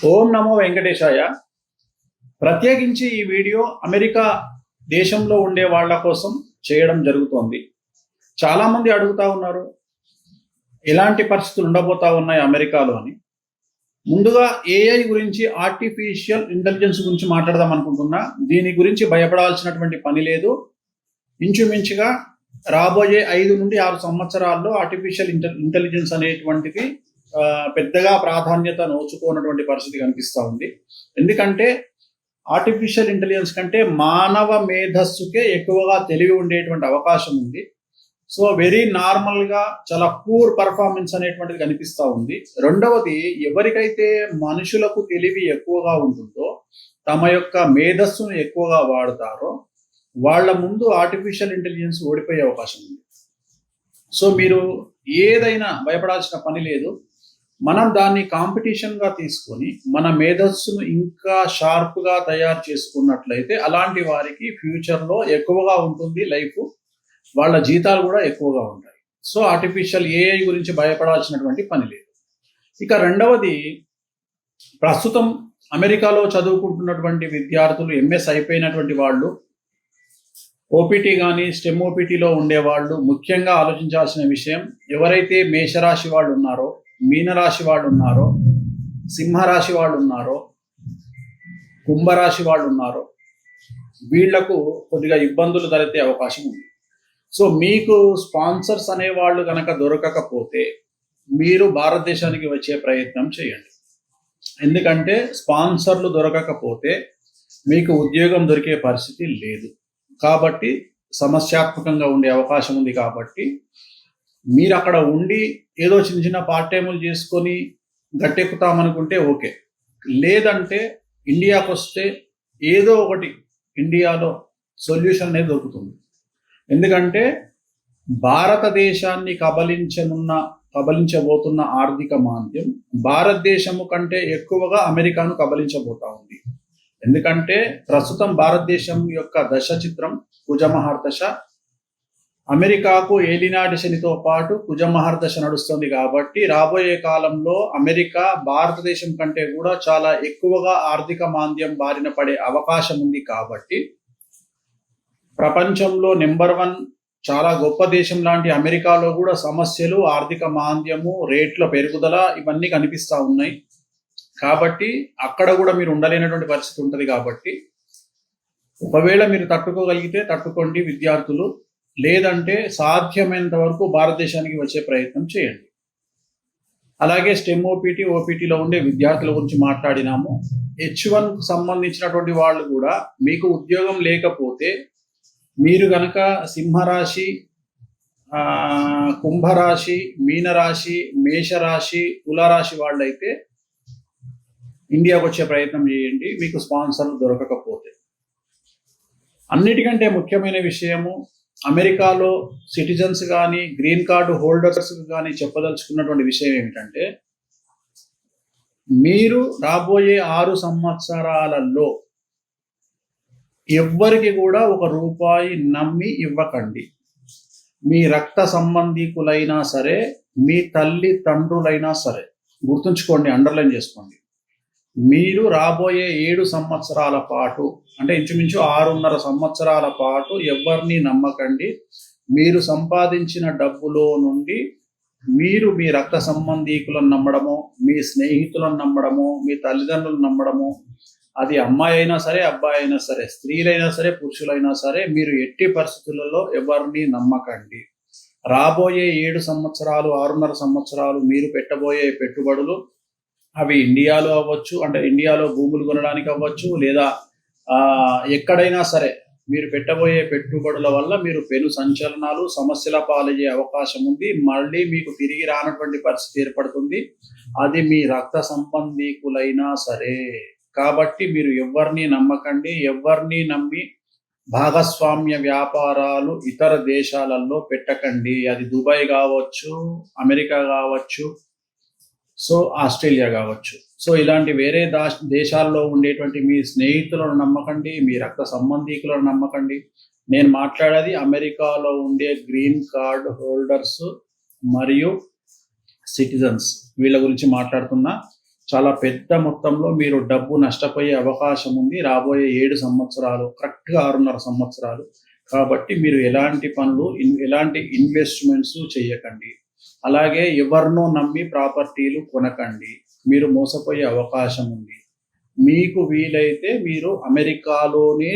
ఓం నమో వెంకటేశాయ. ప్రత్యేకించి ఈ video America దేశంలో ఉండే వాళ్ళ కోసం చేయడం జరుగుతోంది. చాలామంది అడుగుతా ఉన్నారు, ఎలాంటి పరిస్థితులు ఉండబోతా ఉన్నాయి అమెరికాలో అని. ముందుగా ఏఐ గురించి, ఆర్టిఫిషియల్ ఇంటెలిజెన్స్ గురించి మాట్లాడదాం అనుకుంటున్నా. దీని గురించి భయపడాల్సినటువంటి పని లేదు. ఇంచుమించుగా రాబోయే 5 నుండి 6 సంవత్సరాల్లో ఆర్టిఫిషియల్ ఇంటెలిజెన్స్ అనేటువంటిది పెద్దగా ప్రాధాన్యత నోచుకోనటువంటి పరిస్థితి కనిపిస్తూ ఉంది. ఎందుకంటే ఆర్టిఫిషియల్ ఇంటెలిజెన్స్ కంటే మానవ మేధస్సుకే ఎక్కువగా తెలివి ఉండేటువంటి అవకాశం ఉంది. సో వెరీ నార్మల్గా చాలా పూర్ పర్ఫార్మెన్స్ అనేటువంటిది కనిపిస్తూ ఉంది. రెండవది, ఎవరికైతే మనుషులకు తెలివి ఎక్కువగా ఉంటుందో, తమ యొక్క మేధస్సును ఎక్కువగా వాడతారో, వాళ్ళ ముందు ఆర్టిఫిషియల్ ఇంటెలిజెన్స్ ఓడిపోయే అవకాశం ఉంది. సో మీరు ఏదైనా భయపడాల్సిన పని లేదు. మనం దాన్ని కాంపిటీషన్గా తీసుకొని మన మేధస్సును ఇంకా షార్ప్గా తయారు చేసుకున్నట్లయితే అలాంటి వారికి ఫ్యూచర్లో ఎక్కువగా ఉంటుంది లైఫ్, వాళ్ళ జీతాలు కూడా ఎక్కువగా ఉంటాయి. సో ఆర్టిఫిషియల్ ఏఐ గురించి భయపడాల్సినటువంటి పని లేదు. ఇక రెండవది, ప్రస్తుతం అమెరికాలో చదువుకుంటున్నటువంటి విద్యార్థులు, ఎంఎస్ అయిపోయినటువంటి వాళ్ళు, ఓపీటీ కానీ స్టెమ్ ఓపీటీలో ఉండేవాళ్ళు ముఖ్యంగా ఆలోచించాల్సిన విషయం, ఎవరైతే మేషరాశి వాళ్ళు ఉన్నారో, మీనరాశి వాళ్ళు ఉన్నారో, సింహరాశి వాళ్ళు ఉన్నారో, కుంభరాశి వాళ్ళు ఉన్నారో, వీళ్లకు కొద్దిగా ఇబ్బందులు తలెత్తే అవకాశం ఉంది. సో మీకు స్పాన్సర్స్ అనేవాళ్ళు కనుక దొరకకపోతే మీరు భారతదేశానికి వచ్చే ప్రయత్నం చేయండి. ఎందుకంటే స్పాన్సర్లు దొరకకపోతే మీకు ఉద్యోగం దొరికే పరిస్థితి లేదు. కాబట్టి సమస్యాత్మకంగా ఉండే అవకాశం ఉంది. కాబట్టి మీరు అక్కడ ఉండి ఏదో చిన్న చిన్న పార్ట్ టైములు చేసుకొని గట్టెక్కుతామనుకుంటే ఓకే. లేదంటే ఇండియాకు వస్తే ఏదో ఒకటి ఇండియాలో సొల్యూషన్ అనేది దొరుకుతుంది. ఎందుకంటే భారతదేశాన్ని కబలించబోతున్న ఆర్థిక మాంద్యం భారతదేశము కంటే ఎక్కువగా అమెరికాను కబలించబోతా ఉంది. ఎందుకంటే ప్రస్తుతం భారతదేశం యొక్క దశ చిత్రం కుజమహర్దశ. అమెరికాకు ఏలినాటి శనితో పాటు కుజమహర్దశ నడుస్తుంది. కాబట్టి రాబోయే కాలంలో అమెరికా భారతదేశం కంటే కూడా చాలా ఎక్కువగా ఆర్థిక మాంద్యం బారిన పడే అవకాశం ఉంది. కాబట్టి ప్రపంచంలో నెంబర్ 1 చాలా గొప్ప దేశం లాంటి అమెరికాలో కూడా సమస్యలు, ఆర్థిక మాంద్యము, రేట్ల పెరుగుదల ఇవన్నీ కనిపిస్తూ ఉన్నాయి. కాబట్టి అక్కడ కూడా మీరు ఉండలేనటువంటి పరిస్థితి ఉంటుంది. కాబట్టి ఒకవేళ మీరు తట్టుకోగలిగితే తట్టుకోండి విద్యార్థులు, లేదంటే సాధ్యమైనంత వరకు భారతదేశానికి వచ్చే ప్రయత్నం చేయండి. అలాగే స్టెమ్ ఓపీటీలో ఉండే విద్యార్థుల గురించి మాట్లాడినాము. H1కు సంబంధించినటువంటి వాళ్ళు కూడా మీకు ఉద్యోగం లేకపోతే మీరు కనుక సింహరాశి, కుంభరాశి, మీనరాశి, మేషరాశి, తులారాశి వాళ్ళైతే ఇండియాకు వచ్చే ప్రయత్నం చేయండి, మీకు స్పాన్సర్లు దొరకకపోతే. అన్నిటికంటే ముఖ్యమైన విషయము, అమెరికాలో సిటిజన్స్ కానీ గ్రీన్ కార్డు హోల్డర్స్ కానీ చెప్పదలుచుకున్నటువంటి విషయం ఏమిటంటే, మీరు రాబోయే 6 సంవత్సరాలలో ఎవ్వరికి కూడా ₹1 నమ్మి ఇవ్వకండి. మీ రక్త సంబంధికులైనా సరే, మీ తల్లి తండ్రులైనా సరే, గుర్తుంచుకోండి, అండర్లైన్ చేసుకోండి. మీరు రాబోయే 7 సంవత్సరాల పాటు, అంటే ఇంచుమించు 6.5 సంవత్సరాల పాటు ఎవరిని నమ్మకండి. మీరు సంపాదించిన డబ్బులో నుండి మీరు మీ రక్త సంబంధీకులను నమ్మడము, మీ స్నేహితులను నమ్మడము, మీ తల్లిదండ్రులను నమ్మడము, అది అమ్మాయి అయినా సరే, అబ్బాయి అయినా సరే, స్త్రీలైనా సరే, పురుషులైనా సరే, మీరు ఎట్టి పరిస్థితులలో ఎవరిని నమ్మకండి. రాబోయే 7 సంవత్సరాలు, 6.5 సంవత్సరాలు మీరు పెట్టబోయే పెట్టుబడులు, అవి ఇండియాలో అవ్వచ్చు, అంటే ఇండియాలో భూములు కొనడానికి అవ్వచ్చు, లేదా ఎక్కడైనా సరే మీరు పెట్టబోయే పెట్టుబడుల వల్ల మీరు పెను సంచలనాలు, సమస్యల పాలయ్యే అవకాశం ఉంది. మళ్ళీ మీకు తిరిగి రానటువంటి పరిస్థితి ఏర్పడుతుంది. అది మీ రక్త సంబంధీకులైనా సరే. కాబట్టి మీరు ఎవరిని నమ్మకండి. ఎవరిని నమ్మి భాగస్వామ్య వ్యాపారాలు ఇతర దేశాలలో పెట్టకండి. అది దుబాయ్ కావచ్చు, అమెరికా కావచ్చు, సో ఆస్ట్రేలియా కావచ్చు. సో ఇలాంటి వేరే దేశాల్లో ఉండేటువంటి మీ స్నేహితులను నమ్మకండి, మీ రక్త సంబంధీకులను నమ్మకండి. నేను మాట్లాడేది అమెరికాలో ఉండే గ్రీన్ కార్డ్ హోల్డర్స్ మరియు సిటిజన్స్, వీళ్ళ గురించి మాట్లాడుతున్నా. చాలా పెద్ద మొత్తంలో మీరు డబ్బు నష్టపోయే అవకాశం ఉంది రాబోయే 7 సంవత్సరాలు, కరెక్ట్గా 6.5 సంవత్సరాలు. కాబట్టి మీరు ఎలాంటి పనులు, ఎలాంటి ఇన్వెస్ట్మెంట్స్ చేయకండి. అలాగే ఎవరినో నమ్మి ప్రాపర్టీలు కొనకండి, మీరు మోసపోయే అవకాశం ఉంది. మీకు వీలైతే మీరు అమెరికాలోనే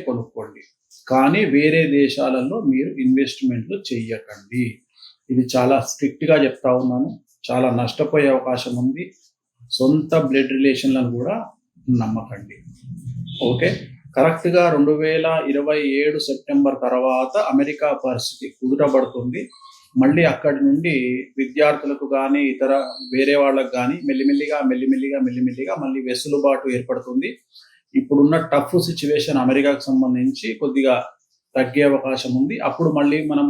కొనుక్కోండి, కానీ వేరే దేశాలలో మీరు ఇన్వెస్ట్మెంట్లు చెయ్యకండి. ఇది చాలా స్ట్రిక్ట్గా చెప్తా ఉన్నాను. చాలా నష్టపోయే అవకాశం ఉంది. సొంత బ్లడ్ రిలేషన్లను కూడా నమ్మకండి. ఓకే, కరెక్ట్గా 2027 సెప్టెంబర్ తర్వాత అమెరికా పరిస్థితి కుదుటపడుతుంది. మళ్ళీ అక్కడి నుండి విద్యార్థులకు కానీ ఇతర వేరే వాళ్ళకు కానీ మెల్లిమెల్లిగా మళ్ళీ వెసులుబాటు ఏర్పడుతుంది. ఇప్పుడున్న టఫ్ సిచ్యువేషన్ అమెరికాకు సంబంధించి కొద్దిగా తగ్గే అవకాశం ఉంది. అప్పుడు మళ్ళీ మనం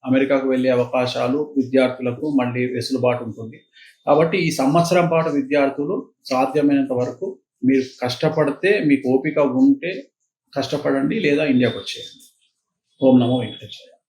అమెరికాకు వెళ్ళే అవకాశాలు విద్యార్థులకు మళ్ళీ వెసులుబాటు ఉంటుంది. కాబట్టి ఈ సంవత్సరం పాటు విద్యార్థులు సాధ్యమైనంత వరకు మీరు కష్టపడితే, మీకు ఓపిక ఉంటే కష్టపడండి, లేదా ఇండియాకు వచ్చేయండి. ఓం నమో వెంకటేశ్వర.